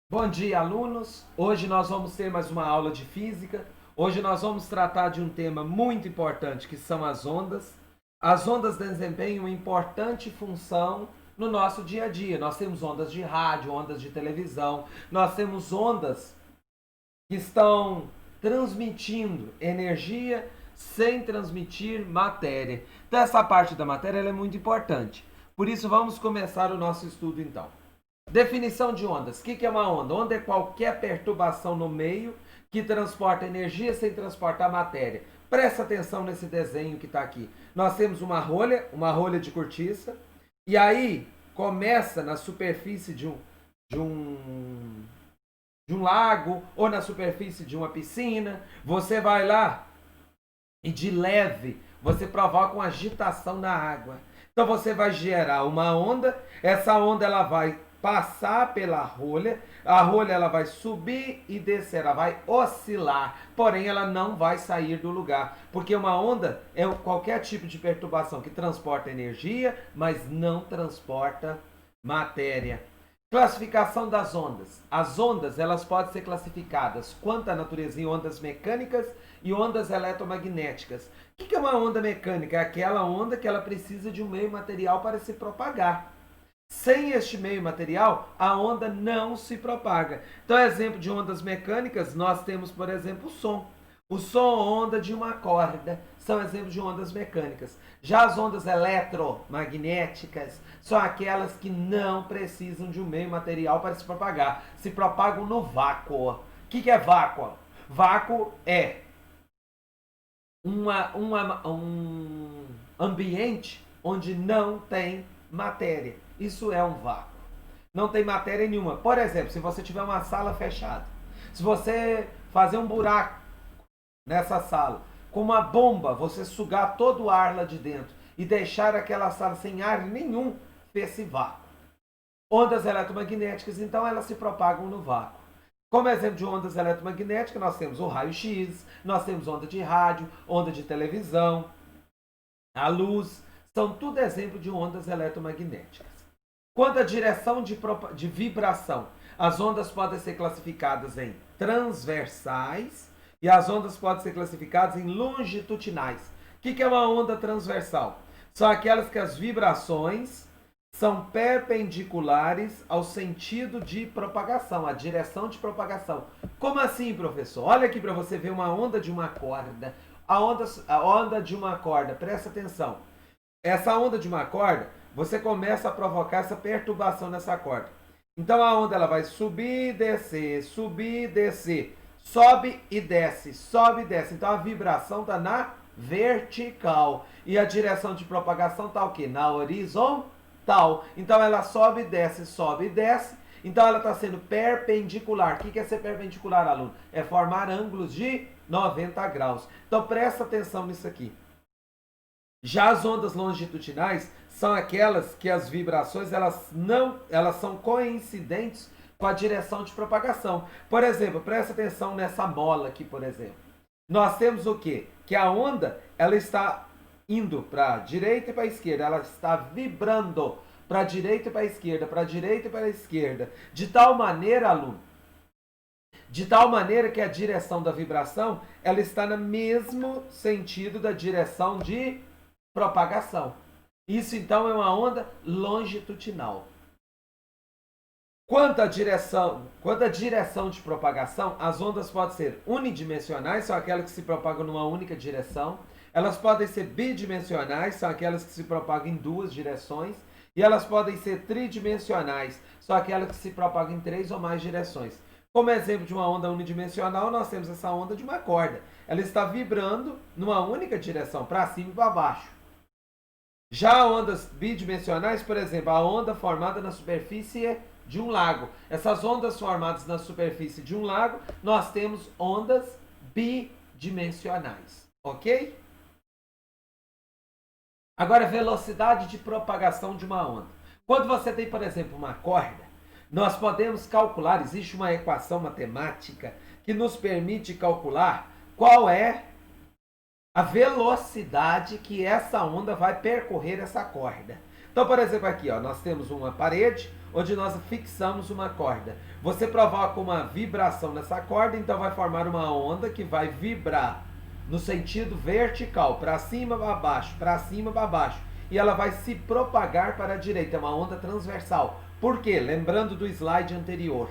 Bom dia, alunos! Hoje nós vamos ter mais uma aula de física. Hoje nós vamos tratar de um tema muito importante, que são as ondas. As ondas desempenham uma importante função no nosso dia a dia. Nós temos ondas de rádio, ondas de televisão, nós temos ondas que estão transmitindo energia sem transmitir matéria. Então essa parte da matéria ela é muito importante. Por isso vamos começar o nosso estudo então. Definição de ondas. O que é uma onda? Onda é qualquer perturbação no meio que transporta energia sem transportar matéria. Presta atenção nesse desenho que está aqui. Nós temos uma rolha de cortiça, e aí começa na superfície de um, de um lago ou na superfície de uma piscina. Você vai lá e de leve você provoca uma agitação na água. Então você vai gerar uma onda, essa onda ela vai passar pela rolha, a rolha ela vai subir e descer, ela vai oscilar, porém ela não vai sair do lugar, porque uma onda é qualquer tipo de perturbação que transporta energia, mas não transporta matéria. Classificação das ondas. As ondas elas podem ser classificadas quanto à natureza em ondas mecânicas e ondas eletromagnéticas. O que é uma onda mecânica? É aquela onda que ela precisa de um meio material para se propagar. Sem este meio material, a onda não se propaga. Então, exemplo de ondas mecânicas, nós temos, por exemplo, o som. O som, onda de uma corda, são exemplos de ondas mecânicas. Já as ondas eletromagnéticas são aquelas que não precisam de um meio material para se propagar. Se propagam no vácuo. O que é vácuo? Vácuo é um ambiente onde não tem matéria. Isso é um vácuo. Não tem matéria nenhuma. Por exemplo, se você tiver uma sala fechada, se você fazer um buraco nessa sala, com uma bomba, você sugar todo o ar lá de dentro e deixar aquela sala sem ar nenhum, fez-se vácuo. Ondas eletromagnéticas, então, elas se propagam no vácuo. Como exemplo de ondas eletromagnéticas, nós temos o raio-x, nós temos onda de rádio, onda de televisão, a luz, são tudo exemplo de ondas eletromagnéticas. Quanto à direção de vibração, as ondas podem ser classificadas em transversais e as ondas podem ser classificadas em longitudinais. O que é uma onda transversal? São aquelas que as vibrações são perpendiculares ao sentido de propagação, a direção de propagação. Como assim, professor? Olha aqui para você ver uma onda de uma corda. A onda de uma corda, presta atenção. Essa onda de uma corda, você começa a provocar essa perturbação nessa corda. Então a onda ela vai subir e descer, subir e descer, sobe e desce, sobe e desce. Então a vibração está na vertical e a direção de propagação está o quê? Na horizontal. Então ela sobe e desce, sobe e desce. Então ela está sendo perpendicular. O que é ser perpendicular, aluno? É formar ângulos de 90 graus. Então presta atenção nisso aqui. Já as ondas longitudinais são aquelas que as vibrações elas são coincidentes com a direção de propagação. Por exemplo, presta atenção nessa mola aqui, por exemplo. Nós temos o quê? Que a onda ela está indo para a direita e para a esquerda, ela está vibrando para a direita e para a esquerda, para a direita e para a esquerda, de tal maneira, aluno, de tal maneira que a direção da vibração ela está no mesmo sentido da direção de propagação. Isso então é uma onda longitudinal. Quanto à direção de propagação, as ondas podem ser unidimensionais, são aquelas que se propagam numa única direção. Elas podem ser bidimensionais, são aquelas que se propagam em duas direções. E elas podem ser tridimensionais, são aquelas que se propagam em três ou mais direções. Como exemplo de uma onda unidimensional, nós temos essa onda de uma corda. Ela está vibrando numa única direção, para cima e para baixo. Já ondas bidimensionais, por exemplo, a onda formada na superfície de um lago. Essas ondas formadas na superfície de um lago, nós temos ondas bidimensionais, ok? Agora, velocidade de propagação de uma onda. Quando você tem, por exemplo, uma corda, nós podemos calcular, existe uma equação matemática que nos permite calcular qual é a velocidade que essa onda vai percorrer essa corda. Então, por exemplo, aqui ó, nós temos uma parede onde nós fixamos uma corda. Você provoca uma vibração nessa corda, então vai formar uma onda que vai vibrar no sentido vertical, para cima, para baixo, para cima, para baixo. E ela vai se propagar para a direita, é uma onda transversal. Por quê? Lembrando do slide anterior.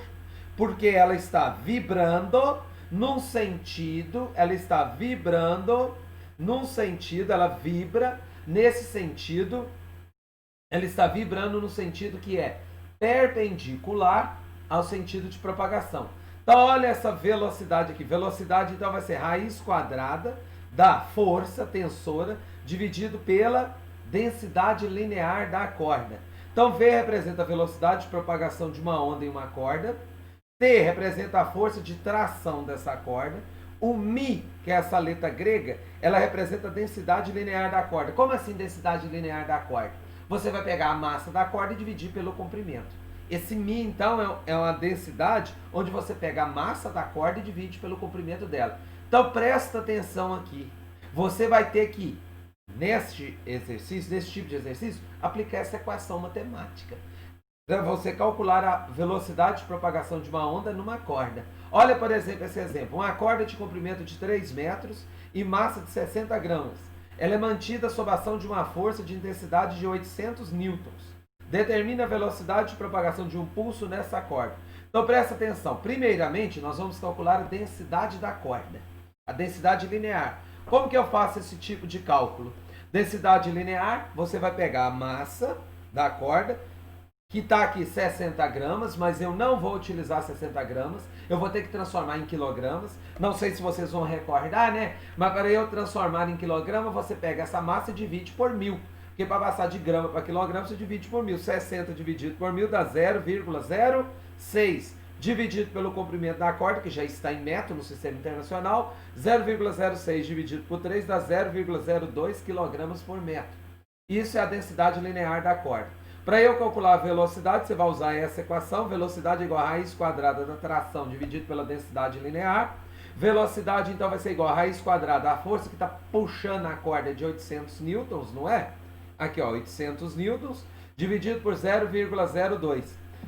Porque ela está vibrando num sentido, ela vibra nesse sentido, ela está vibrando no sentido que é perpendicular ao sentido de propagação. Então, olha essa velocidade aqui. Velocidade, então, vai ser raiz quadrada da força tensora dividido pela densidade linear da corda. Então, V representa a velocidade de propagação de uma onda em uma corda. T representa a força de tração dessa corda. O Mi, que é essa letra grega, ela representa a densidade linear da corda. Como assim densidade linear da corda? Você vai pegar a massa da corda e dividir pelo comprimento. Esse Mi, então, é uma densidade onde você pega a massa da corda e divide pelo comprimento dela. Então, presta atenção aqui. Você vai ter que, nesse tipo de exercício, aplicar essa equação matemática. Para você calcular a velocidade de propagação de uma onda numa corda. Olha, por exemplo, esse exemplo. Uma corda de comprimento de 3 metros e massa de 60 gramas. Ela é mantida sob a ação de uma força de intensidade de 800 newtons. Determina a velocidade de propagação de um pulso nessa corda. Então, presta atenção. Primeiramente, nós vamos calcular a densidade da corda. A densidade linear. Como que eu faço esse tipo de cálculo? Densidade linear, você vai pegar a massa da corda, que está aqui 60 gramas, mas eu não vou utilizar 60 gramas, eu vou ter que transformar em quilogramas. Não sei se vocês vão recordar, né? Mas para eu transformar em quilograma, você pega essa massa e divide por 1000. Porque para passar de grama para quilograma, você divide por 1000. 60 dividido por 1000 dá 0,06. Dividido pelo comprimento da corda, que já está em metro no sistema internacional, 0,06 dividido por 3 dá 0,02 kg por metro. Isso é a densidade linear da corda. Para eu calcular a velocidade, você vai usar essa equação. Velocidade é igual a raiz quadrada da tração dividido pela densidade linear. Velocidade, então, vai ser igual a raiz quadrada da força que está puxando a corda de 800 newtons, não é? Aqui, ó, 800 newtons dividido por 0,02.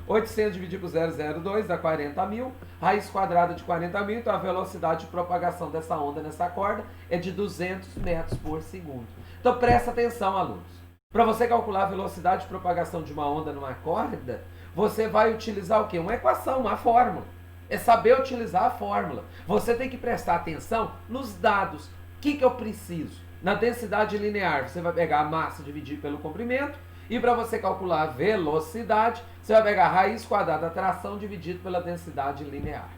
800 dividido por 0,02 dá 40.000. Raiz quadrada de 40.000, então a velocidade de propagação dessa onda nessa corda é de 200 metros por segundo. Então, presta atenção, alunos. Para você calcular a velocidade de propagação de uma onda numa corda, você vai utilizar o quê? Uma equação, uma fórmula. É saber utilizar a fórmula. Você tem que prestar atenção nos dados. O que eu preciso? Na densidade linear, você vai pegar a massa e dividir pelo comprimento. E para você calcular a velocidade, você vai pegar a raiz quadrada da tração dividido pela densidade linear.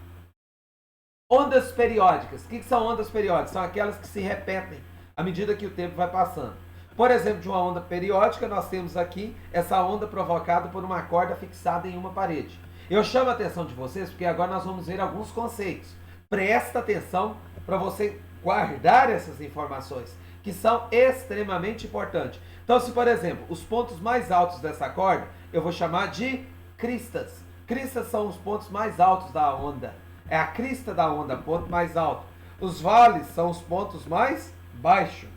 Ondas periódicas. O que são ondas periódicas? São aquelas que se repetem à medida que o tempo vai passando. Por exemplo, de uma onda periódica, nós temos aqui essa onda provocada por uma corda fixada em uma parede. Eu chamo a atenção de vocês porque agora nós vamos ver alguns conceitos. Presta atenção para você guardar essas informações, que são extremamente importantes. Então, se por exemplo, os pontos mais altos dessa corda, eu vou chamar de cristas. Cristas são os pontos mais altos da onda. É a crista da onda, ponto mais alto. Os vales são os pontos mais baixos.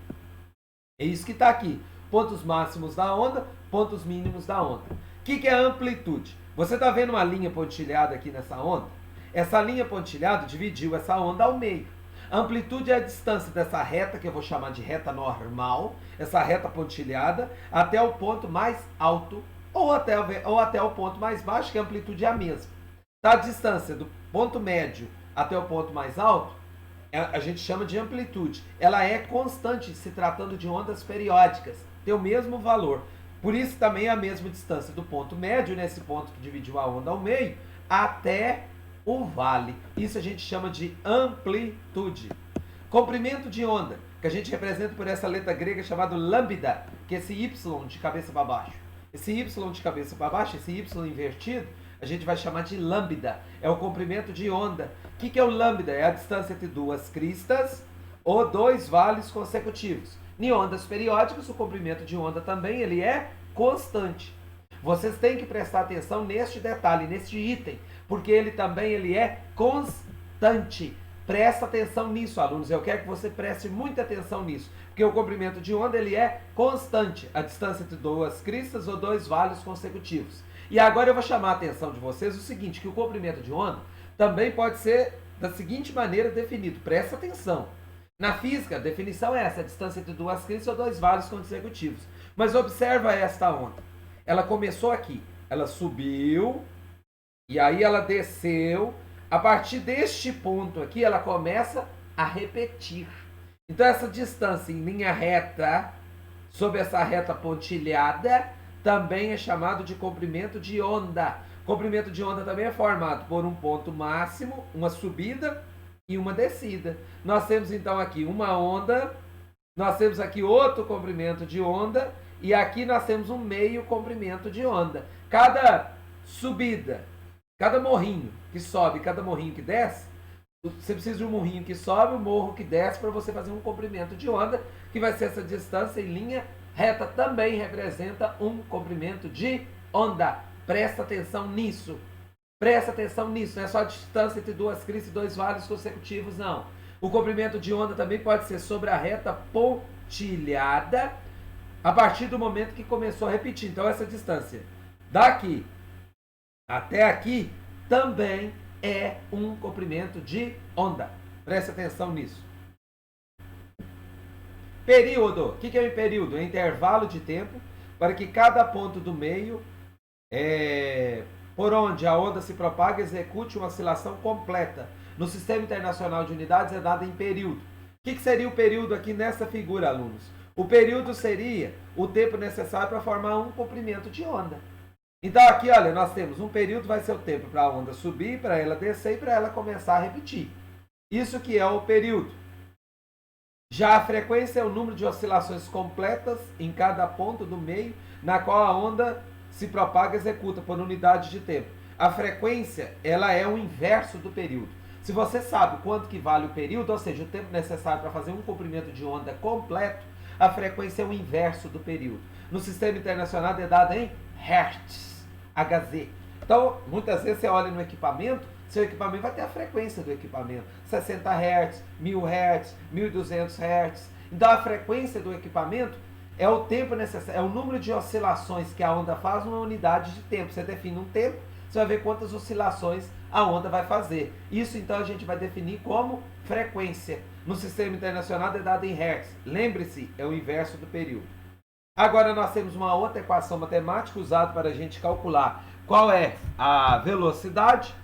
É isso que está aqui. Pontos máximos da onda, pontos mínimos da onda. O que é a amplitude? Você está vendo uma linha pontilhada aqui nessa onda? Essa linha pontilhada dividiu essa onda ao meio. A amplitude é a distância dessa reta, que eu vou chamar de reta normal, essa reta pontilhada, até o ponto mais alto ou até o ponto mais baixo, que a amplitude é a mesma. A distância do ponto médio até o ponto mais alto, a gente chama de amplitude. Ela é constante se tratando de ondas periódicas, tem o mesmo valor. Por isso também é a mesma distância do ponto médio, nesse ponto que dividiu a onda ao meio, até o vale. Isso a gente chama de amplitude. Comprimento de onda, que a gente representa por essa letra grega chamada lambda, que é esse Y de cabeça para baixo. Esse Y de cabeça para baixo, esse Y invertido, a gente vai chamar de lambda. É o comprimento de onda. O que é o lambda? É a distância entre duas cristas ou dois vales consecutivos. Em ondas periódicas, o comprimento de onda também ele é constante. Vocês têm que prestar atenção neste detalhe, neste item, porque ele também é constante. Presta atenção nisso, alunos. Eu quero que você preste muita atenção nisso, porque o comprimento de onda ele é constante, a distância entre duas cristas ou dois vales consecutivos. E agora eu vou chamar a atenção de vocês o seguinte, que o comprimento de onda também pode ser da seguinte maneira definido. Presta atenção. Na física, a definição é essa, a distância entre duas crises ou dois vales consecutivos. Mas observa esta onda. Ela começou aqui, ela subiu, e aí ela desceu. A partir deste ponto aqui, ela começa a repetir. Então essa distância em linha reta, sob essa reta pontilhada, também é chamado de comprimento de onda. Comprimento de onda também é formado por um ponto máximo, uma subida e uma descida. Nós temos então aqui uma onda, nós temos aqui outro comprimento de onda e aqui nós temos um meio comprimento de onda. Cada subida, cada morrinho que sobe, cada morrinho que desce, você precisa de um morrinho que sobe, um morro que desce para você fazer um comprimento de onda, que vai ser essa distância em linha reta, também representa um comprimento de onda. Presta atenção nisso. Presta atenção nisso. Não é só a distância entre duas crises e dois vales consecutivos, não. O comprimento de onda também pode ser sobre a reta pontilhada a partir do momento que começou a repetir. Então, essa distância daqui até aqui também é um comprimento de onda. Presta atenção nisso. Período. O que é um período? É intervalo de tempo para que cada ponto do meio por onde a onda se propaga execute uma oscilação completa. No Sistema Internacional de Unidades é dado em período. O que seria o período aqui nessa figura, alunos? O período seria o tempo necessário para formar um comprimento de onda. Então aqui, olha, nós temos um período, vai ser o tempo para a onda subir, para ela descer e para ela começar a repetir. Isso que é o período. Já a frequência é o número de oscilações completas em cada ponto do meio na qual a onda se propaga e executa por unidade de tempo. A frequência, ela é o inverso do período. Se você sabe quanto que vale o período, ou seja, o tempo necessário para fazer um comprimento de onda completo, a frequência é o inverso do período. No Sistema Internacional é dada em Hertz, Hz. Então, muitas vezes você olha no equipamento, seu equipamento vai ter a frequência do equipamento, 60 Hz, 1000 Hz, 1200 Hz. Então, a frequência do equipamento é o tempo necessário, é o número de oscilações que a onda faz numa unidade de tempo. Você define um tempo, você vai ver quantas oscilações a onda vai fazer. Isso, então, a gente vai definir como frequência. No Sistema Internacional é dado em Hertz. Lembre-se, é o inverso do período. Agora nós temos uma outra equação matemática usada para a gente calcular qual é a velocidade.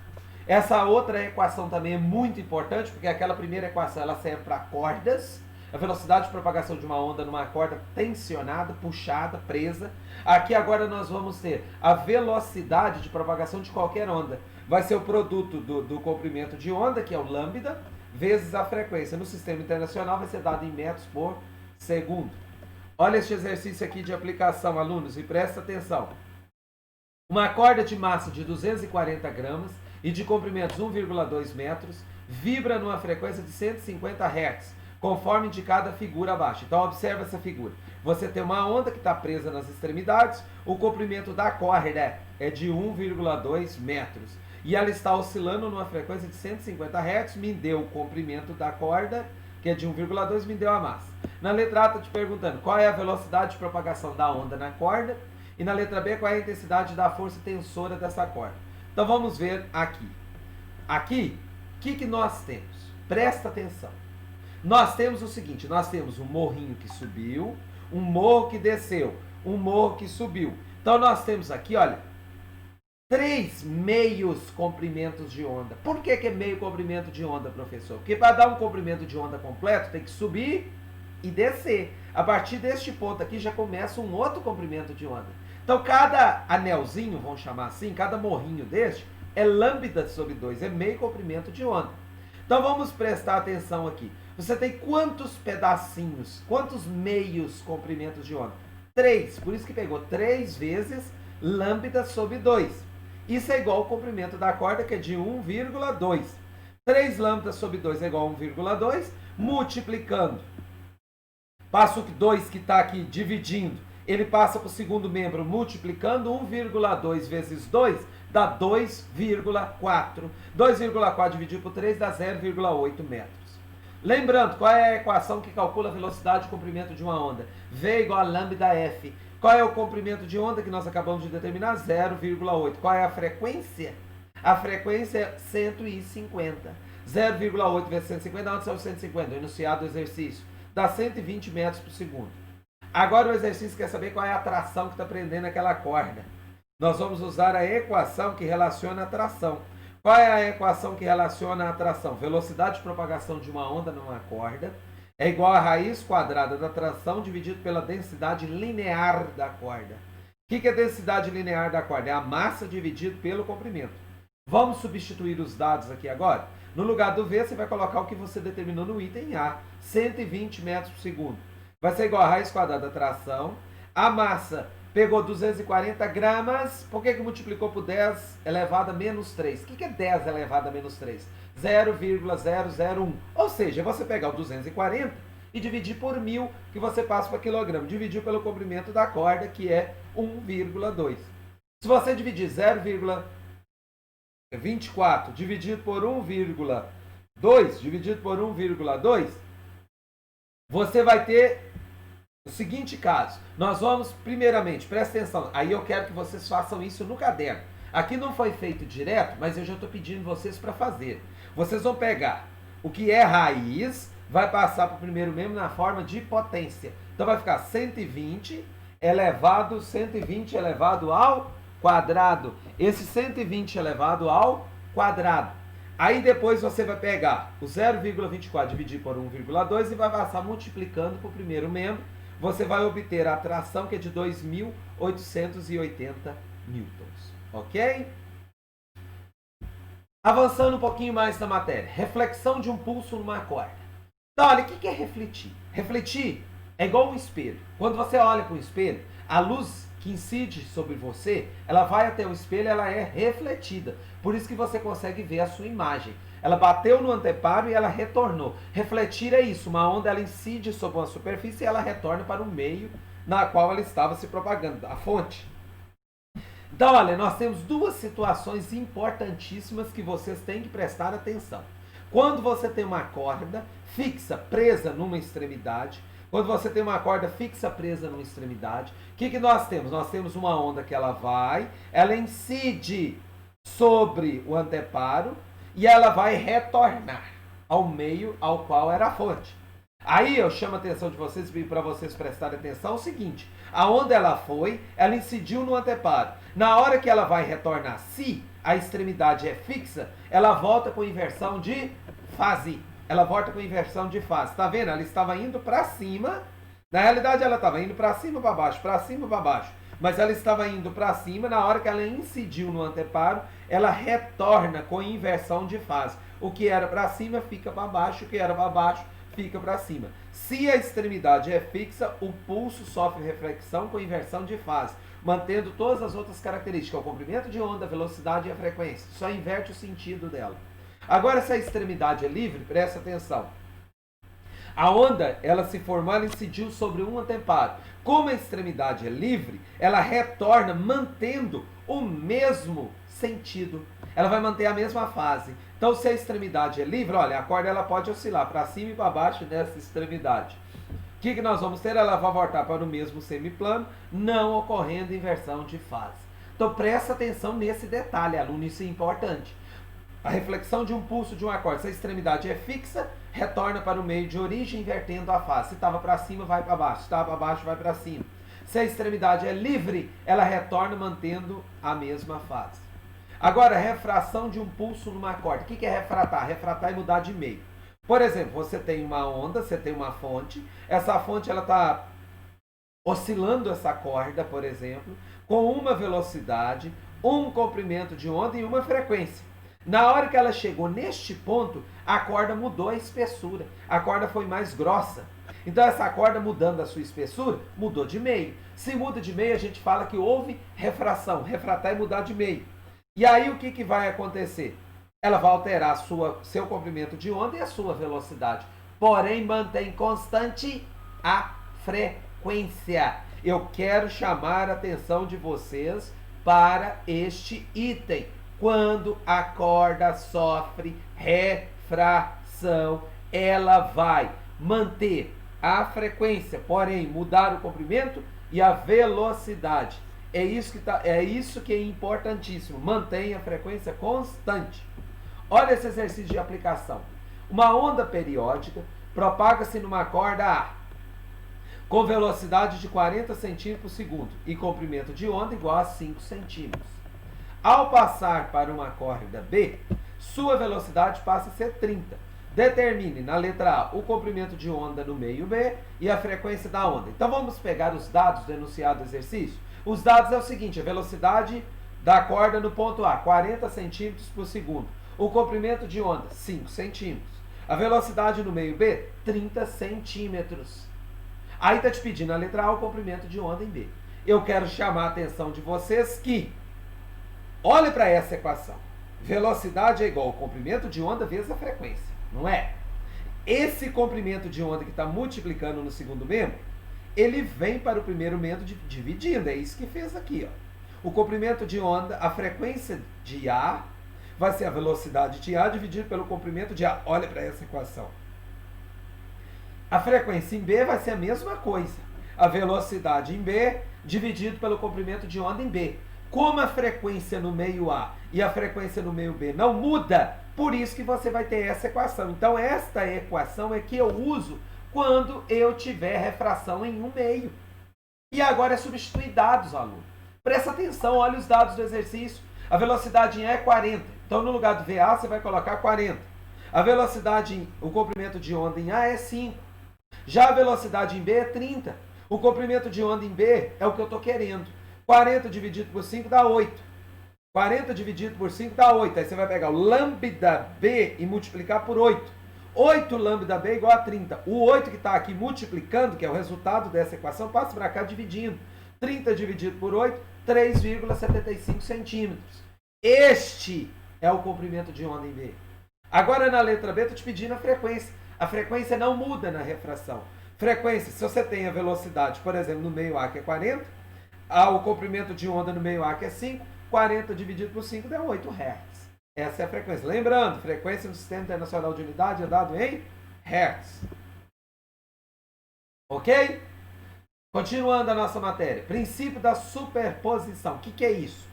Essa outra equação também é muito importante, porque aquela primeira equação ela serve para cordas. A velocidade de propagação de uma onda numa corda tensionada, puxada, presa. Aqui agora nós vamos ter a velocidade de propagação de qualquer onda. Vai ser o produto do comprimento de onda, que é o lambda, vezes a frequência. No Sistema Internacional vai ser dado em metros por segundo. Olha este exercício aqui de aplicação, alunos, e presta atenção. Uma corda de massa de 240 gramas e de comprimentos 1,2 metros vibra numa frequência de 150 Hz. Conforme indicada a figura abaixo. Então, observa essa figura. Você tem uma onda que está presa nas extremidades, o comprimento da corda é de 1,2 metros. E ela está oscilando numa frequência de 150 Hz, me deu o comprimento da corda, que é de 1,2, me deu a massa. Na letra A está te perguntando qual é a velocidade de propagação da onda na corda, e na letra B qual é a intensidade da força tensora dessa corda. Então, vamos ver aqui. Aqui, o que nós temos? Presta atenção. Nós temos o seguinte, nós temos um morrinho que subiu, um morro que desceu, um morro que subiu. Então nós temos aqui, olha, 3 meios comprimentos de onda. Por que é meio comprimento de onda, professor? Porque para dar um comprimento de onda completo tem que subir e descer. A partir deste ponto aqui já começa um outro comprimento de onda. Então cada anelzinho, vamos chamar assim, cada morrinho deste é lambda sobre 2, é meio comprimento de onda. Então vamos prestar atenção aqui. Você tem quantos pedacinhos, quantos meios comprimentos de onda? 3, por isso que pegou 3 vezes lambda sobre 2. Isso é igual ao comprimento da corda, que é de 1,2. 3 lambda sobre 2 é igual a 1,2, multiplicando. Passa o 2 que está aqui dividindo, ele passa para o segundo membro, multiplicando 1,2 vezes 2, dá 2,4. 2,4 dividido por 3 dá 0,8 metros. Lembrando, qual é a equação que calcula a velocidade de comprimento de uma onda? V igual a lambda F. Qual é o comprimento de onda que nós acabamos de determinar? 0,8. Qual é a frequência? A frequência é 150. 0,8 vezes 150, onde são os 150? O enunciado do exercício. Dá 120 metros por segundo. Agora o exercício quer saber qual é a tração que está prendendo aquela corda. Nós vamos usar a equação que relaciona a tração. Qual é a equação que relaciona a tração? Velocidade de propagação de uma onda numa corda é igual a raiz quadrada da tração dividido pela densidade linear da corda. O que é a densidade linear da corda? É a massa dividido pelo comprimento. Vamos substituir os dados aqui agora? No lugar do V, você vai colocar o que você determinou no item A, 120 metros por segundo. Vai ser igual a raiz quadrada da tração. A massa pegou 240 gramas. Por que multiplicou por 10 elevado a menos 3? O que é 10 elevado a menos 3? 0,001. Ou seja, você pegar o 240 e dividir por 1000, que você passa para quilograma. Dividir pelo comprimento da corda, que é 1,2. Se você dividir 0,24 dividido por 1,2, dividido por 1,2, você vai ter o seguinte caso. Nós vamos, primeiramente, presta atenção, aí eu quero que vocês façam isso no caderno. Aqui não foi feito direto, mas eu já estou pedindo vocês para fazer. Vocês vão pegar o que é raiz, vai passar para o primeiro membro na forma de potência. Então vai ficar 120 elevado ao quadrado. Esse 120 elevado ao quadrado. Aí depois você vai pegar o 0,24 dividir por 1,2 e vai passar multiplicando para o primeiro membro. Você vai obter a tração que é de 2.880 newtons. Ok? Avançando um pouquinho mais na matéria. Reflexão de um pulso numa corda. Então, olha, o que é refletir? Refletir é igual um espelho. Quando você olha para um espelho, a luz que incide sobre você, ela vai até o espelho, ela é refletida. Por isso que você consegue ver a sua imagem. Ela bateu no anteparo e ela retornou. Refletir é isso, uma onda ela incide sobre uma superfície e ela retorna para o meio na qual ela estava se propagando, a fonte. Então, olha, nós temos duas situações importantíssimas que vocês têm que prestar atenção. Quando você tem uma corda fixa, presa numa extremidade, quando você tem uma corda fixa presa numa extremidade, o que nós temos? Nós temos uma onda que ela incide sobre o anteparo e ela vai retornar ao meio ao qual era a fonte. Aí eu chamo a atenção de vocês para vocês prestarem atenção o seguinte, a onda ela incidiu no anteparo. Na hora que ela vai retornar, se a extremidade é fixa, ela volta com inversão de fase. Ela volta com inversão de fase. Tá vendo? Ela estava indo para cima. Na realidade, ela estava indo para cima, para baixo, para cima, para baixo. Mas ela estava indo para cima. Na hora que ela incidiu no anteparo, ela retorna com inversão de fase. O que era para cima fica para baixo. O que era para baixo fica para cima. Se a extremidade é fixa, o pulso sofre reflexão com inversão de fase, mantendo todas as outras características, o comprimento de onda, a velocidade e a frequência. Só inverte o sentido dela. Agora, se a extremidade é livre, presta atenção. A onda, ela se formou, ela incidiu sobre um anteparo. Como a extremidade é livre, ela retorna mantendo o mesmo sentido. Ela vai manter a mesma fase. Então, se a extremidade é livre, olha, a corda ela pode oscilar para cima e para baixo nessa extremidade. O que nós vamos ter? Ela vai voltar para o mesmo semiplano, não ocorrendo inversão de fase. Então, presta atenção nesse detalhe, aluno, isso é importante. A reflexão de um pulso de uma corda, se a extremidade é fixa, retorna para o meio de origem, invertendo a fase. Se estava para cima, vai para baixo. Se estava para baixo, vai para cima. Se a extremidade é livre, ela retorna mantendo a mesma fase. Agora, refração de um pulso numa corda. O que é refratar? Refratar é mudar de meio. Por exemplo, você tem uma onda, você tem uma fonte. Essa fonte ela está oscilando essa corda, por exemplo, com uma velocidade, um comprimento de onda e uma frequência. Na hora que ela chegou neste ponto, a corda mudou a espessura. A corda foi mais grossa. Então essa corda mudando a sua espessura, mudou de meio. Se muda de meio, a gente fala que houve refração. Refratar é mudar de meio. E aí o que vai acontecer? Ela vai alterar seu comprimento de onda e a sua velocidade. Porém, mantém constante a frequência. Eu quero chamar a atenção de vocês para este item. Quando a corda sofre refração, ela vai manter a frequência, porém mudar o comprimento? e a velocidade. É isso que é importantíssimo. Mantenha a frequência constante. Olha esse exercício de aplicação. Uma onda periódica propaga-se numa corda A com velocidade de 40 centímetros por segundo e comprimento de onda igual a 5 centímetros. Ao passar para uma corda B, sua velocidade passa a ser 30. Determine na letra A o comprimento de onda no meio B e a frequência da onda. Então vamos pegar os dados do enunciado do exercício. Os dados é o seguinte: a velocidade da corda no ponto A, 40 centímetros por segundo. O comprimento de onda, 5 centímetros. A velocidade no meio B, 30 centímetros. Aí está te pedindo a letra A o comprimento de onda em B. Eu quero chamar a atenção de vocês que, olhe para essa equação. Velocidade é igual ao comprimento de onda vezes a frequência, não é? Esse comprimento de onda que está multiplicando no segundo membro, ele vem para o primeiro membro dividindo. É isso que fez aqui, ó. O comprimento de onda, a frequência de A, vai ser a velocidade de A dividido pelo comprimento de A. Olha para essa equação. A frequência em B vai ser a mesma coisa. A velocidade em B dividido pelo comprimento de onda em B. Como a frequência no meio A e a frequência no meio B não muda, por isso que você vai ter essa equação. Então, esta equação é que eu uso quando eu tiver refração em um meio. E agora é substituir dados, aluno. Presta atenção, olha os dados do exercício. A velocidade em A é 40. Então, no lugar do VA, você vai colocar 40. A velocidade, o comprimento de onda em A é 5. Já a velocidade em B é 30. O comprimento de onda em B é o que eu estou querendo. 40 dividido por 5 dá 8. 40 dividido por 5 dá 8. Aí você vai pegar o lambda B e multiplicar por 8. 8 lambda B igual a 30. O 8 que está aqui multiplicando, que é o resultado dessa equação, passa para cá dividindo. 30 dividido por 8, 3,75 centímetros. Este é o comprimento de onda em B. Agora na letra B, estou te pedindo a frequência. A frequência não muda na refração. Frequência, se você tem a velocidade, por exemplo, no meio A que é 40, o comprimento de onda no meio A que é 5, 40 dividido por 5 dá 8 Hz. Essa é a frequência. Lembrando, frequência no Sistema Internacional de Unidade é dado em Hz. Ok? Continuando a nossa matéria. Princípio da superposição. O que é isso?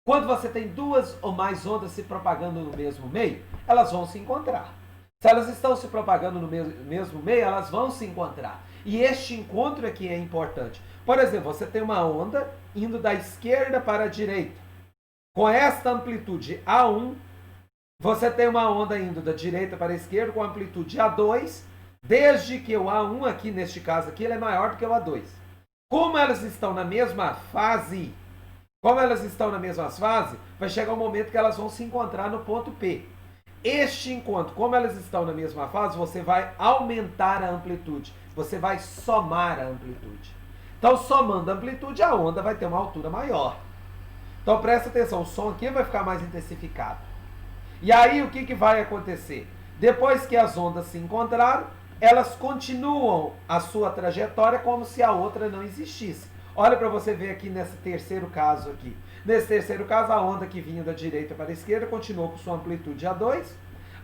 Quando você tem duas ou mais ondas se propagando no mesmo meio, elas vão se encontrar. Se elas estão se propagando no mesmo meio, elas vão se encontrar. E este encontro aqui é importante. Por exemplo, você tem uma onda indo da esquerda para a direita. Com esta amplitude A1, você tem uma onda indo da direita para a esquerda com amplitude A2, desde que o A1 aqui, neste caso aqui, ele é maior do que o A2. Como elas estão na mesma fase, vai chegar um momento que elas vão se encontrar no ponto P. Este encontro, como elas estão na mesma fase, você vai aumentar a amplitude. Você vai somar a amplitude. Então, somando a amplitude, a onda vai ter uma altura maior. Então, presta atenção, o som aqui vai ficar mais intensificado. E aí, o que vai acontecer? Depois que as ondas se encontraram, elas continuam a sua trajetória como se a outra não existisse. Olha para você ver aqui nesse terceiro caso aqui. Nesse terceiro caso, a onda que vinha da direita para a esquerda continuou com sua amplitude A2.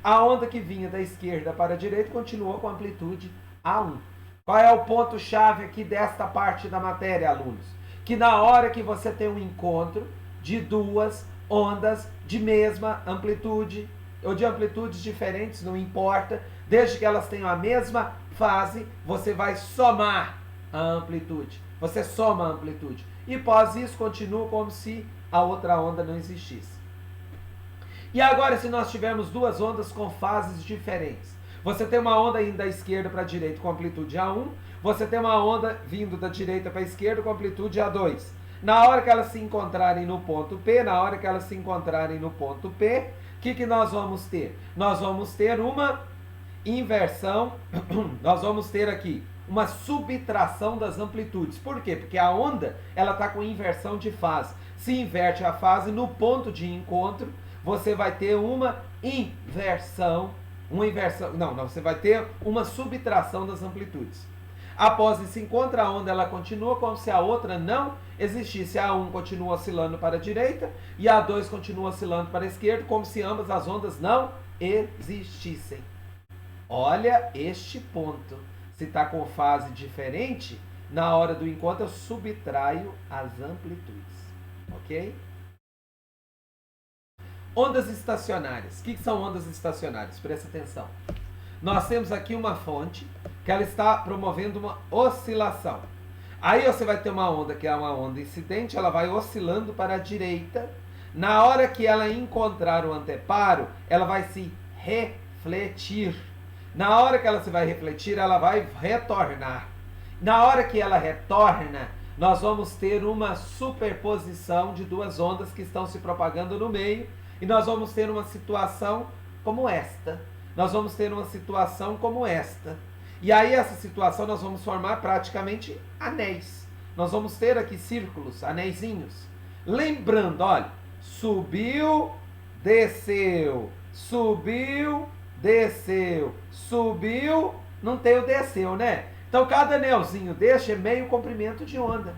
A onda que vinha da esquerda para a direita continuou com amplitude A1. Qual é o ponto-chave aqui desta parte da matéria, alunos? Que na hora que você tem um encontro de duas ondas de mesma amplitude, ou de amplitudes diferentes, não importa, desde que elas tenham a mesma fase, você vai somar a amplitude. Você soma a amplitude. E após isso, continua como se a outra onda não existisse. E agora, se nós tivermos duas ondas com fases diferentes, você tem uma onda indo da esquerda para a direita com amplitude A1, você tem uma onda vindo da direita para a esquerda com amplitude A2. Na hora que elas se encontrarem no ponto P, o que nós vamos ter? Nós vamos ter uma inversão, nós vamos ter aqui uma subtração das amplitudes. Por quê? Porque a onda ela está com inversão de fase. Se inverte a fase no ponto de encontro, você vai ter uma você vai ter uma subtração das amplitudes. Após esse encontro, a onda ela continua como se a outra não existisse. A A1 continua oscilando para a direita e a A2 continua oscilando para a esquerda, como se ambas as ondas não existissem. Olha este ponto. Se está com fase diferente, na hora do encontro eu subtraio as amplitudes, ok? Ondas estacionárias. O que são ondas estacionárias? Presta atenção. Nós temos aqui uma fonte que ela está promovendo uma oscilação. Aí você vai ter uma onda que é uma onda incidente, ela vai oscilando para a direita. Na hora que ela encontrar o anteparo, ela vai se refletir. Na hora que ela se vai refletir, ela vai retornar. Na hora que ela retorna, nós vamos ter uma superposição de duas ondas que estão se propagando no meio. E nós vamos ter uma situação como esta. Nós vamos ter uma situação como esta. E aí essa situação nós vamos formar praticamente anéis. Nós vamos ter aqui círculos, anéisinhos. Lembrando, olha, subiu, desceu, subiu, desceu, subiu, não tem o desceu, né? Então cada anelzinho deste é meio comprimento de onda.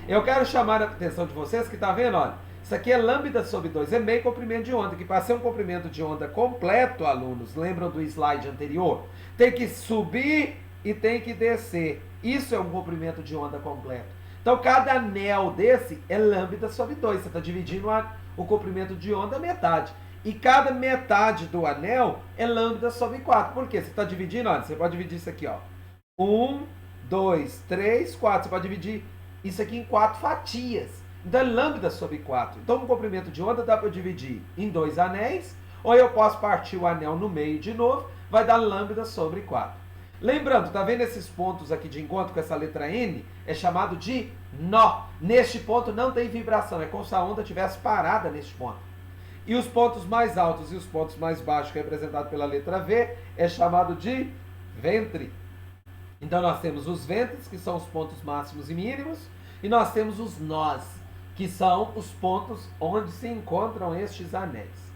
Eu quero chamar a atenção de vocês que tá vendo, olha, isso aqui é lambda sobre 2, é meio comprimento de onda, que para ser um comprimento de onda completo, alunos, lembram do slide anterior? Tem que subir e tem que descer. Isso é um comprimento de onda completo. Então, cada anel desse é lambda sobre 2. Você está dividindo o comprimento de onda metade. E cada metade do anel é lambda sobre 4. Por quê? Você está dividindo, olha, você pode dividir isso aqui, ó. 1, 2, 3, 4. Você pode dividir isso aqui em 4 fatias. Então é lambda sobre 4. Então um comprimento de onda dá para eu dividir em 2 anéis, ou eu posso partir o anel no meio de novo, vai dar lambda sobre 4. Lembrando, tá vendo esses pontos aqui de encontro com essa letra N? É chamado de nó. Neste ponto não tem vibração, é como se a onda tivesse parada neste ponto. E os pontos mais altos e os pontos mais baixos, representados pela letra V, é chamado de ventre. Então nós temos os ventres, que são os pontos máximos e mínimos, e nós temos os nós, que são os pontos onde se encontram estes anéis.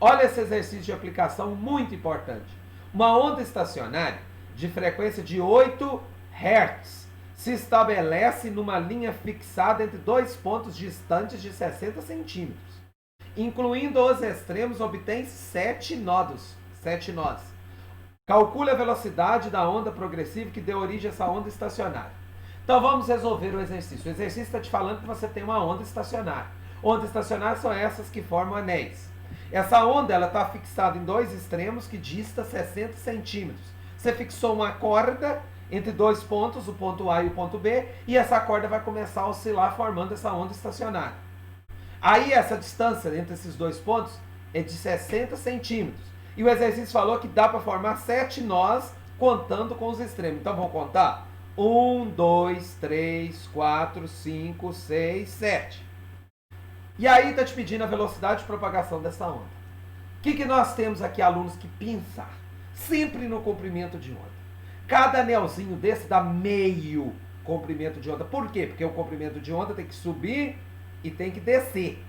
Olha esse exercício de aplicação muito importante. Uma onda estacionária de frequência de 8 Hz se estabelece numa linha fixada entre dois pontos distantes de 60 centímetros. Incluindo os extremos, obtém 7 nodos. 7 nós. Calcule a velocidade da onda progressiva que deu origem a essa onda estacionária. Então vamos resolver o exercício. O exercício está te falando que você tem uma onda estacionária. Ondas estacionárias são essas que formam anéis. Essa onda está fixada em dois extremos que dista 60 centímetros. Você fixou uma corda entre dois pontos, o ponto A e o ponto B, e essa corda vai começar a oscilar formando essa onda estacionária. Aí essa distância entre esses dois pontos é de 60 centímetros. E o exercício falou que dá para formar 7 nós contando com os extremos. Então vamos contar? 1, 2, 3, 4, 5, 6, 7. E aí está te pedindo a velocidade de propagação dessa onda. O que nós temos aqui, alunos, que pensar? Sempre no comprimento de onda. Cada anelzinho desse dá meio comprimento de onda. Por quê? Porque o comprimento de onda tem que subir e tem que descer.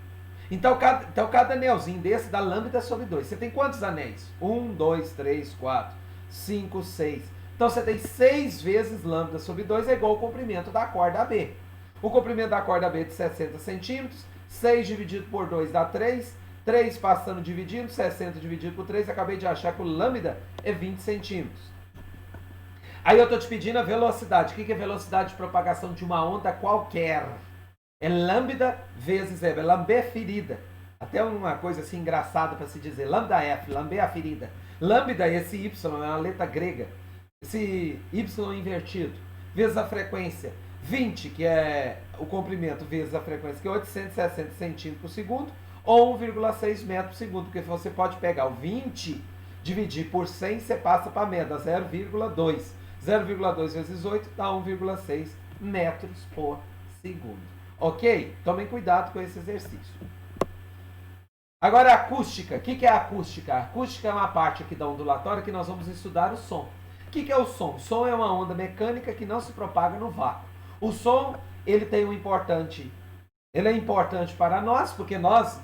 Então cada anelzinho desse dá lambda sobre 2. Você tem quantos anéis? 1, 2, 3, 4, 5, 6. Então você tem 6 vezes lambda sobre 2 é igual ao comprimento da corda AB. O comprimento da corda AB é de 60 centímetros. 6 dividido por 2 dá 3. 3 passando dividindo, 60 dividido por 3. Acabei de achar que o lambda é 20 centímetros. Aí eu estou te pedindo a velocidade. O que é velocidade de propagação de uma onda qualquer? É lambda vezes é lambda ferida. Até uma coisa assim engraçada para se dizer. Lambda F, lambda ferida. Lambda, esse Y, é uma letra grega. Esse Y invertido, vezes a frequência 20, que é o comprimento, vezes a frequência, que é 860 centímetros por segundo, ou 1,6 metros por segundo, porque você pode pegar o 20, dividir por 100, você passa para a média, 0,2. 0,2 vezes 8 dá 1,6 metros por segundo. Ok? Tomem cuidado com esse exercício. Agora a acústica. O que é a acústica? A acústica é uma parte aqui da ondulatória que nós vamos estudar o som. O que é o som? O som é uma onda mecânica que não se propaga no vácuo. O som, ele é importante para nós, porque nós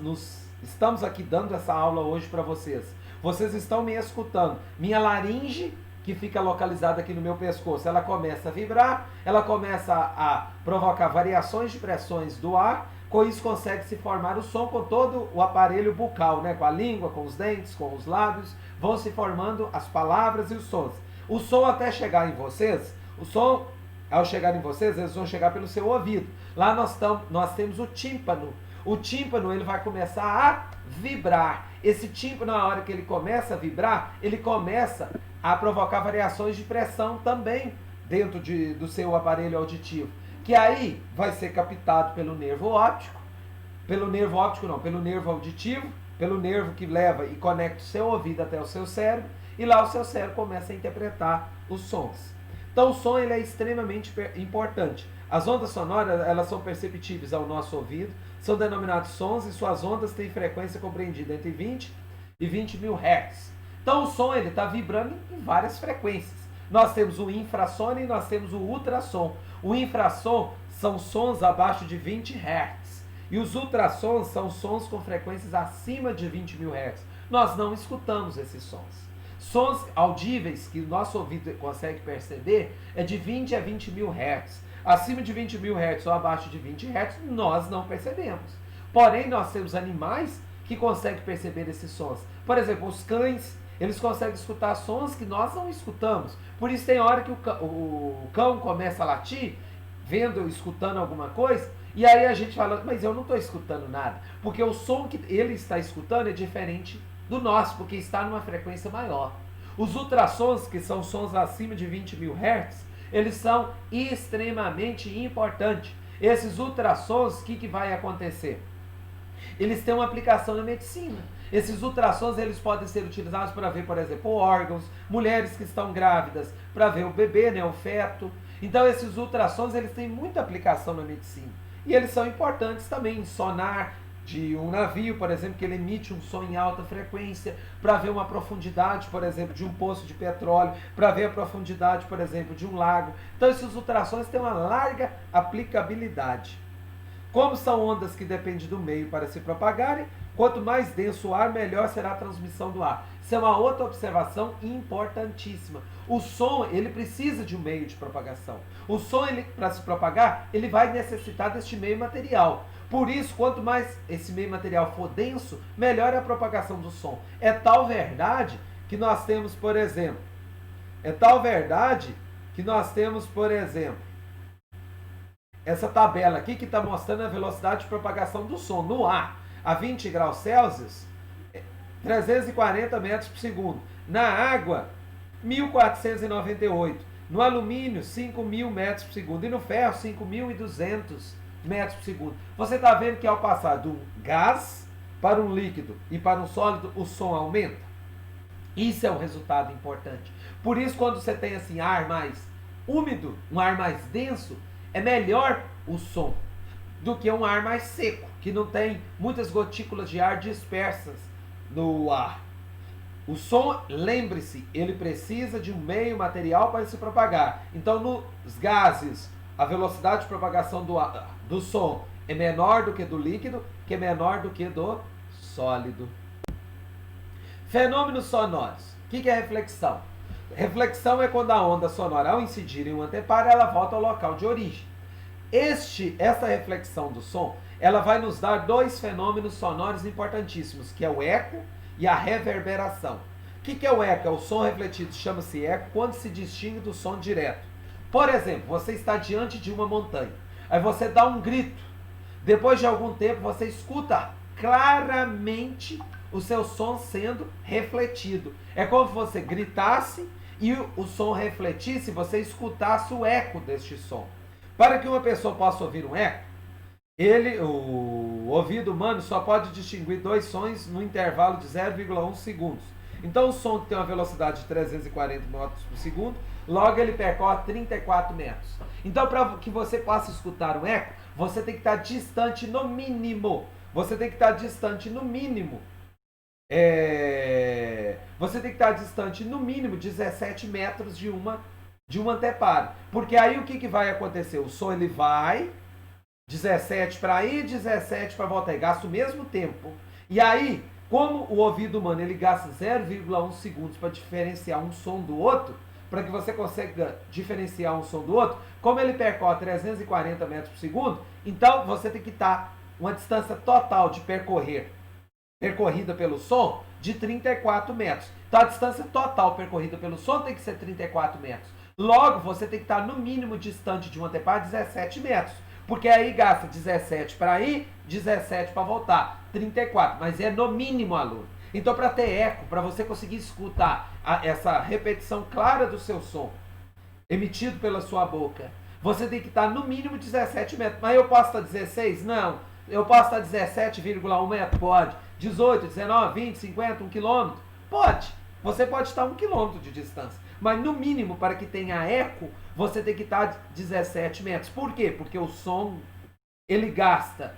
estamos aqui dando essa aula hoje para vocês. Vocês estão me escutando. Minha laringe, que fica localizada aqui no meu pescoço, ela começa a vibrar, ela começa a provocar variações de pressões do ar, com isso consegue-se formar o som com todo o aparelho bucal, né? Com a língua, com os dentes, com os lábios, vão se formando as palavras e os sons. O som até chegar em vocês, o som ao chegar em vocês, eles vão chegar pelo seu ouvido. Lá nós temos o tímpano. O tímpano ele vai começar a vibrar. Esse tímpano, na hora que ele começa a vibrar, ele começa a provocar variações de pressão também dentro do seu aparelho auditivo, que aí vai ser captado pelo nervo óptico, pelo nervo auditivo, pelo nervo que leva e conecta o seu ouvido até o seu cérebro, e lá o seu cérebro começa a interpretar os sons. Então o som ele é extremamente importante. As ondas sonoras elas são perceptíveis ao nosso ouvido, são denominados sons e suas ondas têm frequência compreendida entre 20 e 20 mil Hz. Então o som ele está vibrando em várias frequências. Nós temos o infrassom e nós temos o ultrassom. O infrassom são sons abaixo de 20 Hz. E os ultrassons são sons com frequências acima de 20 mil Hz. Nós não escutamos esses sons. Sons audíveis que o nosso ouvido consegue perceber é de 20 a 20 mil Hz. Acima de 20 mil Hz ou abaixo de 20 Hz, nós não percebemos. Porém, nós temos animais que conseguem perceber esses sons. Por exemplo, os cães, eles conseguem escutar sons que nós não escutamos. Por isso tem hora que o cão começa a latir, vendo, escutando alguma coisa, e aí a gente fala, mas eu não estou escutando nada. Porque o som que ele está escutando é diferente do nosso, porque está numa frequência maior. Os ultrassons, que são sons acima de 20 mil Hz, eles são extremamente importantes. Esses ultrassons, o que vai acontecer? Eles têm uma aplicação na medicina. Esses ultrassons eles podem ser utilizados para ver, por exemplo, órgãos, mulheres que estão grávidas, para ver o bebê, né, o feto. Então esses ultrassons eles têm muita aplicação na medicina. E eles são importantes também em sonar de um navio, por exemplo, que ele emite um som em alta frequência, para ver uma profundidade, por exemplo, de um poço de petróleo, para ver a profundidade, por exemplo, de um lago. Então esses ultrassons têm uma larga aplicabilidade. Como são ondas que dependem do meio para se propagarem, quanto mais denso o ar, melhor será a transmissão do ar. Isso é uma outra observação importantíssima. O som, ele precisa de um meio de propagação. O som, para se propagar, ele vai necessitar deste meio material. Por isso, quanto mais esse meio material for denso, melhor é a propagação do som. É tal verdade que nós temos, por exemplo, essa tabela aqui que está mostrando a velocidade de propagação do som no ar a 20 graus Celsius, 340 metros por segundo. Na água, 1.498. No alumínio, 5.000 metros por segundo. E no ferro, 5.200 metros por segundo. Você está vendo que ao passar de um gás para um líquido e para um sólido, o som aumenta? Isso é um resultado importante. Por isso, quando você tem assim ar mais úmido, um ar mais denso, é melhor o som do que um ar mais seco, que não tem muitas gotículas de ar dispersas no ar. O som, lembre-se, ele precisa de um meio material para se propagar. Então, nos gases, a velocidade de propagação do som é menor do que do líquido, que é menor do que do sólido. Fenômenos sonoros. O que é reflexão? Reflexão é quando a onda sonora, ao incidir em um anteparo, ela volta ao local de origem. Essa reflexão do som, ela vai nos dar dois fenômenos sonoros importantíssimos, que é o eco e a reverberação. O que é o eco? É o som refletido, chama-se eco, quando se distingue do som direto. Por exemplo, você está diante de uma montanha, aí você dá um grito, depois de algum tempo você escuta claramente o seu som sendo refletido. É como se você gritasse e o som refletisse e você escutasse o eco deste som. Para que uma pessoa possa ouvir um eco, o ouvido humano só pode distinguir dois sons no intervalo de 0,1 segundos. Então o som que tem uma velocidade de 340 metros por segundo, logo ele percorre 34 metros. Então para que você possa escutar um eco, você tem que estar distante no mínimo. Você tem que estar distante no mínimo. Você tem que estar distante no mínimo 17 metros de um anteparo. Porque aí o que vai acontecer? O som ele vai 17 para ir, 17 para voltar. E gasta o mesmo tempo. E aí, como o ouvido humano ele gasta 0,1 segundos para diferenciar um som do outro, para que você consiga diferenciar um som do outro, como ele percorre 340 metros por segundo, então você tem que estar uma distância total de percorrida pelo som de 34 metros. Então a distância total percorrida pelo som tem que ser 34 metros. Logo, você tem que estar no mínimo distante de um anteparo 17 metros. Porque aí gasta 17 para ir, 17 para voltar. 34. Mas é no mínimo, aluno. Então, para ter eco, para você conseguir escutar essa repetição clara do seu som, emitido pela sua boca, você tem que estar no mínimo 17 metros. Mas eu posso estar 16? Não. Eu posso estar 17,1 metros? Pode. 18, 19, 20, 50, 1 quilômetro? Pode. Você pode estar 1 quilômetro de distância. Mas no mínimo, para que tenha eco, você tem que estar 17 metros. Por quê? Porque o som, ele gasta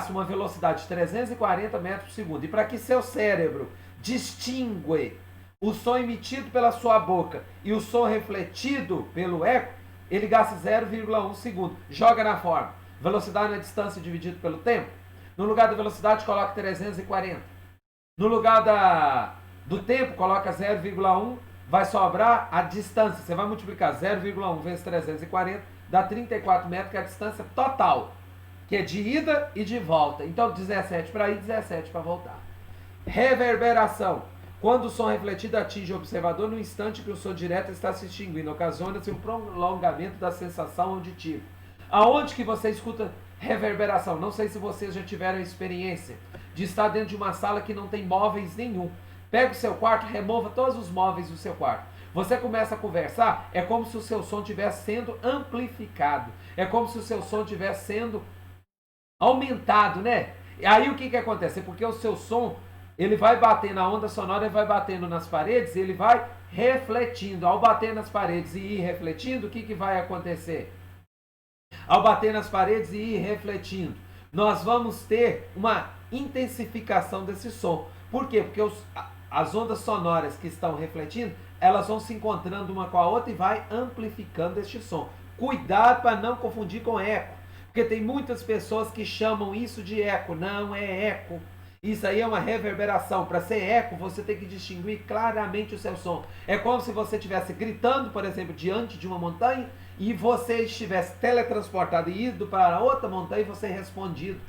uma velocidade de 340 metros por segundo. E para que seu cérebro distingue o som emitido pela sua boca e o som refletido pelo eco, ele gasta 0,1 segundo. Joga na forma. Velocidade na distância dividido pelo tempo. No lugar da velocidade, coloca 340. No lugar do tempo, coloca 0,1. Vai sobrar a distância. Você vai multiplicar 0,1 vezes 340, dá 34 metros, que é a distância total, que é de ida e de volta. Então, 17 para ir, 17 para voltar. Reverberação. Quando o som refletido atinge o observador no instante que o som direto está se extinguindo, ocasiona-se um prolongamento da sensação auditiva. Aonde que você escuta reverberação? Não sei se vocês já tiveram a experiência de estar dentro de uma sala que não tem móveis nenhum. Pega o seu quarto, remova todos os móveis do seu quarto. Você começa a conversar, é como se o seu som estivesse sendo amplificado. É como se o seu som estivesse sendo aumentado, né? E aí o que acontece? É porque o seu som, ele vai batendo, a onda sonora vai batendo nas paredes, ele vai refletindo. Ao bater nas paredes e ir refletindo, o que vai acontecer? Ao bater nas paredes e ir refletindo, nós vamos ter uma intensificação desse som. Por quê? Porque as ondas sonoras que estão refletindo, elas vão se encontrando uma com a outra e vai amplificando este som. Cuidado para não confundir com eco, porque tem muitas pessoas que chamam isso de eco. Não é eco. Isso aí é uma reverberação. Para ser eco, você tem que distinguir claramente o seu som. É como se você estivesse gritando, por exemplo, diante de uma montanha e você estivesse teletransportado e ido para outra montanha e você respondido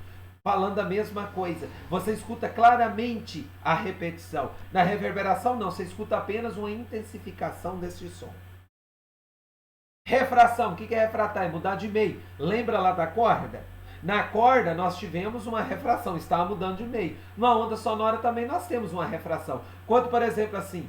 falando a mesma coisa. Você escuta claramente a repetição. Na reverberação, não. Você escuta apenas uma intensificação desse som. Refração. O que é refratar? É mudar de meio. Lembra lá da corda? Na corda, nós tivemos uma refração. Estava mudando de meio. Numa onda sonora também nós temos uma refração. Quando, por exemplo, assim,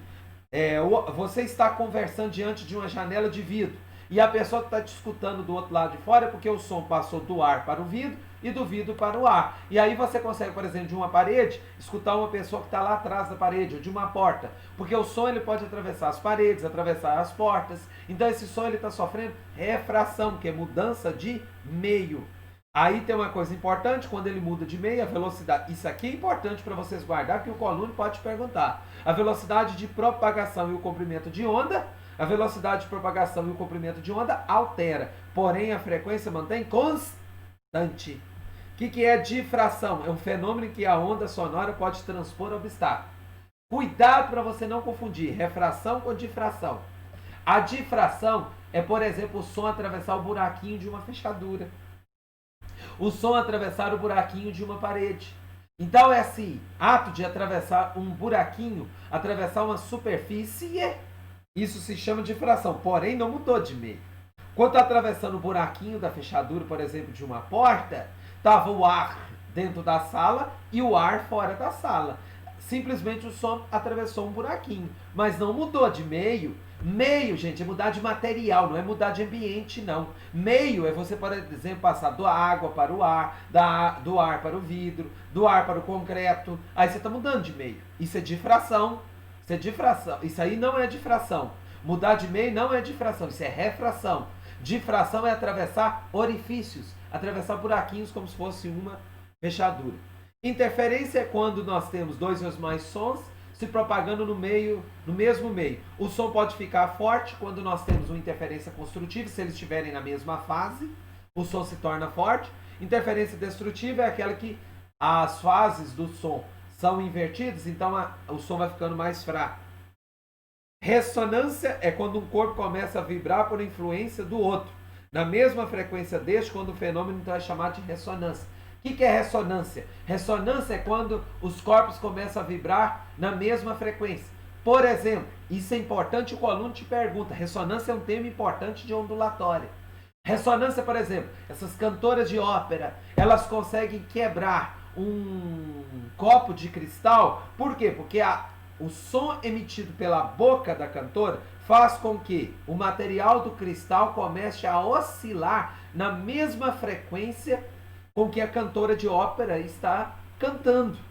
você está conversando diante de uma janela de vidro e a pessoa que está te escutando do outro lado de fora, porque o som passou do ar para o vidro e do vidro para o ar. E aí você consegue, por exemplo, de uma parede, escutar uma pessoa que está lá atrás da parede, ou de uma porta. Porque o som ele pode atravessar as paredes, atravessar as portas. Então esse som está sofrendo refração, que é mudança de meio. Aí tem uma coisa importante, quando ele muda de meio, a velocidade. Isso aqui é importante para vocês guardar, que o aluno pode te perguntar. A velocidade de propagação e o comprimento de onda. A velocidade de propagação e o comprimento de onda altera, porém a frequência mantém constante. O que é difração? É um fenômeno em que a onda sonora pode transpor obstáculos. Cuidado para você não confundir refração com difração. A difração é, por exemplo, o som atravessar o buraquinho de uma fechadura. O som atravessar o buraquinho de uma parede. Então, esse ato de atravessar um buraquinho, atravessar uma superfície, isso se chama de difração, porém não mudou de meio. Quando está atravessando o buraquinho da fechadura, por exemplo, de uma porta, estava o ar dentro da sala e o ar fora da sala. Simplesmente o som atravessou um buraquinho, mas não mudou de meio. Meio, gente, é mudar de material, não é mudar de ambiente, não. Meio é você, por exemplo, passar da água para o ar, do ar para o vidro, do ar para o concreto. Aí você está mudando de meio. Isso é difração. Isso é difração. Isso aí não é difração. Mudar de meio não é difração, isso é refração. Difração é atravessar orifícios, atravessar buraquinhos como se fosse uma fechadura. Interferência é quando nós temos dois ou mais sons se propagando no mesmo meio. O som pode ficar forte quando nós temos uma interferência construtiva, se eles estiverem na mesma fase, o som se torna forte. Interferência destrutiva é aquela que as fases do som são invertidas, então o som vai ficando mais fraco. Ressonância é quando um corpo começa a vibrar por influência do outro, na mesma frequência deste, quando o fenômeno então é chamado de ressonância. O que é ressonância? Ressonância é quando os corpos começam a vibrar na mesma frequência. Por exemplo, isso é importante, o aluno te pergunta, ressonância é um tema importante de ondulatória. Ressonância, por exemplo, essas cantoras de ópera, elas conseguem quebrar um copo de cristal. Por quê? Porque o som emitido pela boca da cantora faz com que o material do cristal comece a oscilar na mesma frequência com que a cantora de ópera está cantando.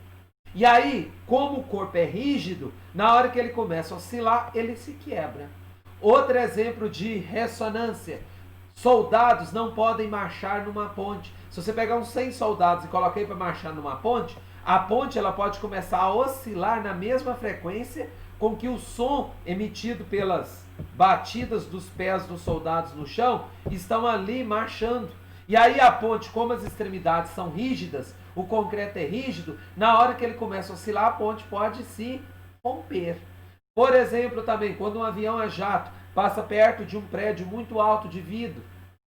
E aí, como o corpo é rígido, na hora que ele começa a oscilar, ele se quebra. Outro exemplo de ressonância. Soldados não podem marchar numa ponte. Se você pegar uns 100 soldados e colocar para marchar numa ponte, a ponte ela pode começar a oscilar na mesma frequência com que o som emitido pelas batidas dos pés dos soldados no chão estão ali marchando. E aí a ponte, como as extremidades são rígidas, o concreto é rígido, na hora que ele começa a oscilar, a ponte pode se romper. Por exemplo, também, quando um avião a jato passa perto de um prédio muito alto de vidro,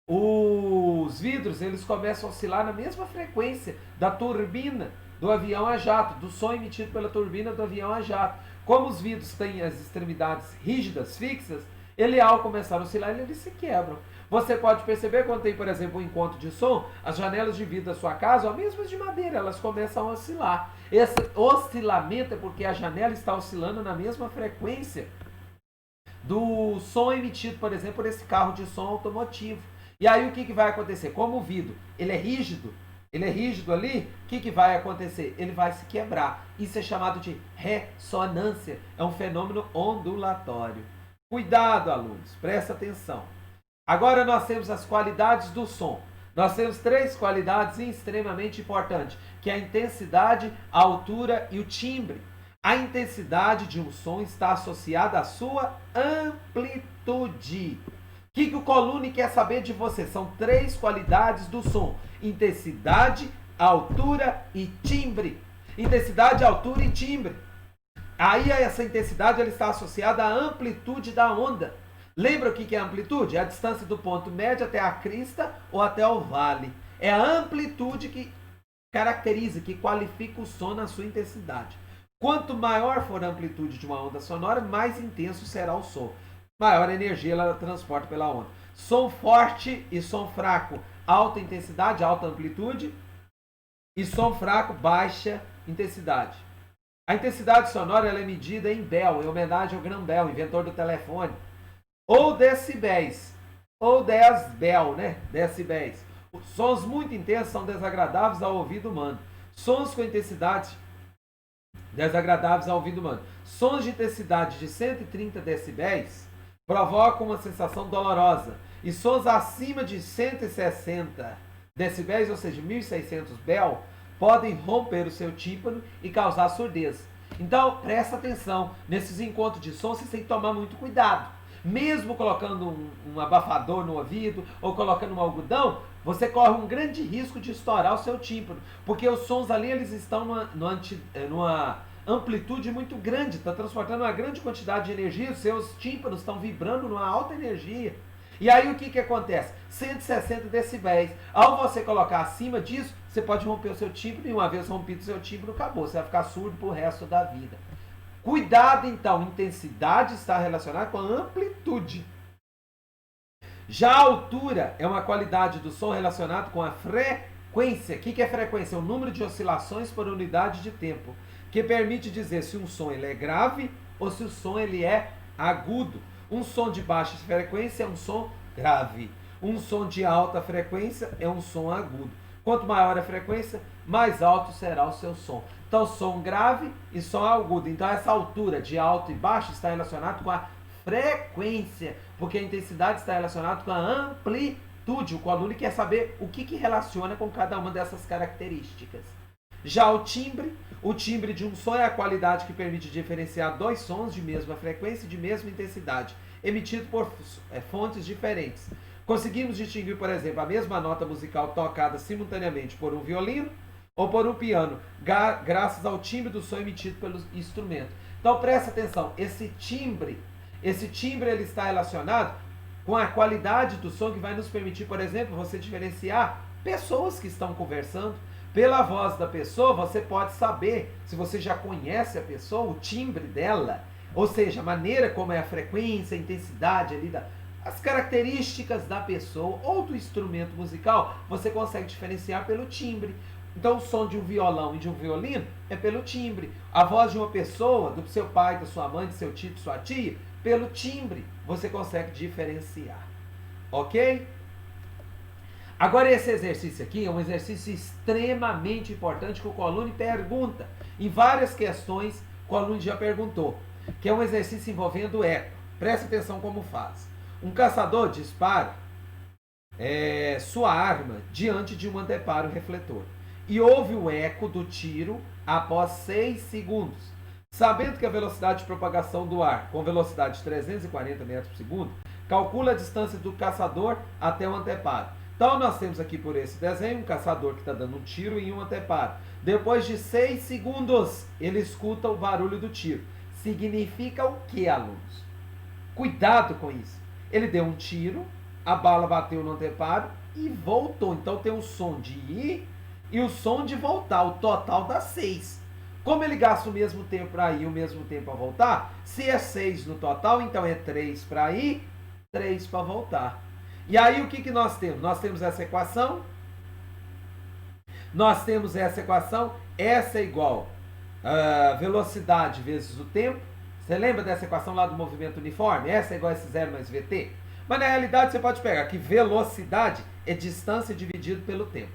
os vidros eles começam a oscilar na mesma frequência da turbina do avião a jato, do som emitido pela turbina do avião a jato. Como os vidros têm as extremidades rígidas, fixas, ele ao começar a oscilar, eles se quebram. Você pode perceber quando tem, por exemplo, um encontro de som, as janelas de vidro da sua casa, ou mesmo as de madeira, elas começam a oscilar. Esse oscilamento é porque a janela está oscilando na mesma frequência do som emitido, por exemplo, por esse carro de som automotivo. E aí o que vai acontecer? Como o vidro ele é rígido ali, o que vai acontecer? Ele vai se quebrar. Isso é chamado de ressonância. É um fenômeno ondulatório. Cuidado, alunos, presta atenção. Agora nós temos as qualidades do som. Nós temos 3 qualidades extremamente importantes, que é a intensidade, a altura e o timbre. A intensidade de um som está associada à sua amplitude. O que o Colune quer saber de você? São 3 qualidades do som: intensidade, altura e timbre. Intensidade, altura e timbre. Aí essa intensidade ela está associada à amplitude da onda. Lembra o que é a amplitude? É a distância do ponto médio até a crista ou até o vale. É a amplitude que caracteriza, que qualifica o som na sua intensidade. Quanto maior for a amplitude de uma onda sonora, mais intenso será o som. Maior energia ela transporta pela onda. Som forte e som fraco, alta intensidade, alta amplitude. E som fraco, baixa intensidade. A intensidade sonora ela é medida em Bell, em homenagem ao Graham Bell, inventor do telefone. Ou decibéis, ou decibel, né? Decibéis. Os sons muito intensos são desagradáveis ao ouvido humano. Sons com intensidade desagradáveis ao ouvido humano. Sons de intensidade de 130 decibéis provocam uma sensação dolorosa. E sons acima de 160 decibéis, ou seja, 1600 Bell, podem romper o seu tímpano e causar surdez. Então, presta atenção. Nesses encontros de som, você tem que tomar muito cuidado. Mesmo colocando um abafador no ouvido ou colocando um algodão, você corre um grande risco de estourar o seu tímpano, porque os sons ali eles estão numa amplitude muito grande, está transportando uma grande quantidade de energia, os seus tímpanos estão vibrando numa alta energia. E aí o que acontece? 160 decibéis. Ao você colocar acima disso, você pode romper o seu tímpano e uma vez rompido o seu tímpano, acabou. Você vai ficar surdo pro resto da vida. Cuidado então, intensidade está relacionada com a amplitude. Já a altura é uma qualidade do som relacionada com a frequência. O que é frequência? É o número de oscilações por unidade de tempo, que permite dizer se um som ele é grave ou se o som ele é agudo. Um som de baixa frequência é um som grave. Um som de alta frequência é um som agudo. Quanto maior a frequência, mais alto será o seu som. Então, som grave e som agudo. Então, essa altura de alto e baixo está relacionada com a frequência, porque a intensidade está relacionada com a amplitude. O aluno quer saber o que relaciona com cada uma dessas características. Já o timbre de um som é a qualidade que permite diferenciar 2 sons de mesma frequência e de mesma intensidade, emitidos por fontes diferentes. Conseguimos distinguir, por exemplo, a mesma nota musical tocada simultaneamente por um violino ou por um piano, graças ao timbre do som emitido pelo instrumento. Então presta atenção, esse timbre ele está relacionado com a qualidade do som que vai nos permitir, por exemplo, você diferenciar pessoas que estão conversando. Pela voz da pessoa, você pode saber, se você já conhece a pessoa, o timbre dela, Ou seja, a maneira como é a frequência, a intensidade ali, as características da pessoa ou do instrumento musical, você consegue diferenciar pelo timbre. Então o som de um violão e de um violino é pelo timbre. A voz de uma pessoa, do seu pai, da sua mãe, do seu tio, de sua tia, pelo timbre você consegue diferenciar. Ok? Agora esse exercício aqui é um exercício extremamente importante que o Colune pergunta. Em várias questões o Colune já perguntou. Que é um exercício envolvendo eco. Presta atenção como faz. Um caçador dispara sua arma diante de um anteparo refletor. E houve o eco do tiro após 6 segundos. Sabendo que a velocidade de propagação do ar com velocidade de 340 metros por segundo, calcula a distância do caçador até o anteparo. Então nós temos aqui por esse desenho um caçador que está dando um tiro em um anteparo. Depois de 6 segundos, ele escuta o barulho do tiro. Significa o que, alunos? Cuidado com isso. Ele deu um tiro, a bala bateu no anteparo e voltou. Então tem o som de ir e o som de voltar. O total dá 6. Como ele gasta o mesmo tempo para ir e o mesmo tempo para voltar, se é 6 no total, então é 3 para ir, 3 para voltar. E aí o que nós temos? Nós temos essa equação. Essa é igual a velocidade vezes o tempo. Você lembra dessa equação lá do movimento uniforme? Essa é igual a S0 mais VT. Mas na realidade você pode pegar que velocidade é distância dividido pelo tempo.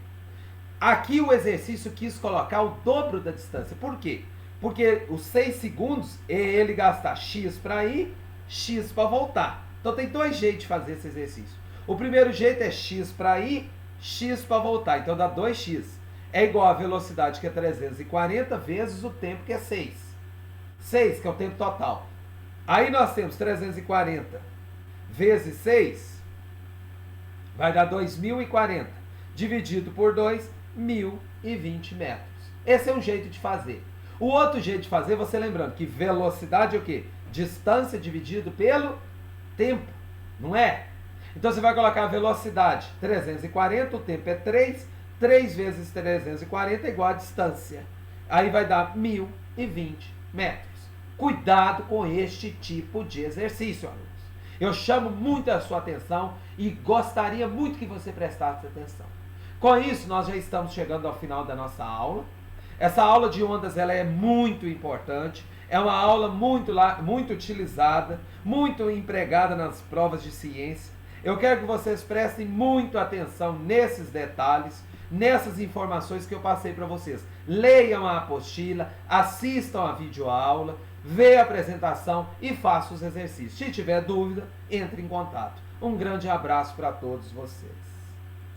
Aqui o exercício quis colocar o dobro da distância. Por quê? Porque os 6 segundos é ele gastar x para ir, x para voltar. Então tem 2 jeitos de fazer esse exercício. O primeiro jeito é x para ir, x para voltar. Então dá 2x. É igual a velocidade, que é 340, vezes o tempo, que é 6. 6, que é o tempo total. Aí nós temos 340 vezes 6, vai dar 2040. Dividido por 2, 1020 metros. Esse é um jeito de fazer. O outro jeito de fazer, você lembrando que velocidade é o quê? Distância dividido pelo tempo, não é? Então você vai colocar a velocidade 340, o tempo é 3, 3 vezes 340 é igual a distância. Aí vai dar 1020 metros. Cuidado com este tipo de exercício, alunos. Eu chamo muito a sua atenção e gostaria muito que você prestasse atenção. Com isso, nós já estamos chegando ao final da nossa aula. Essa aula de ondas ela é muito importante. É uma aula muito utilizada, muito empregada nas provas de ciência. Eu quero que vocês prestem muito atenção nesses detalhes, nessas informações que eu passei para vocês. Leiam a apostila, assistam a videoaula, vejam a apresentação e façam os exercícios. Se tiver dúvida, entre em contato. Um grande abraço para todos vocês.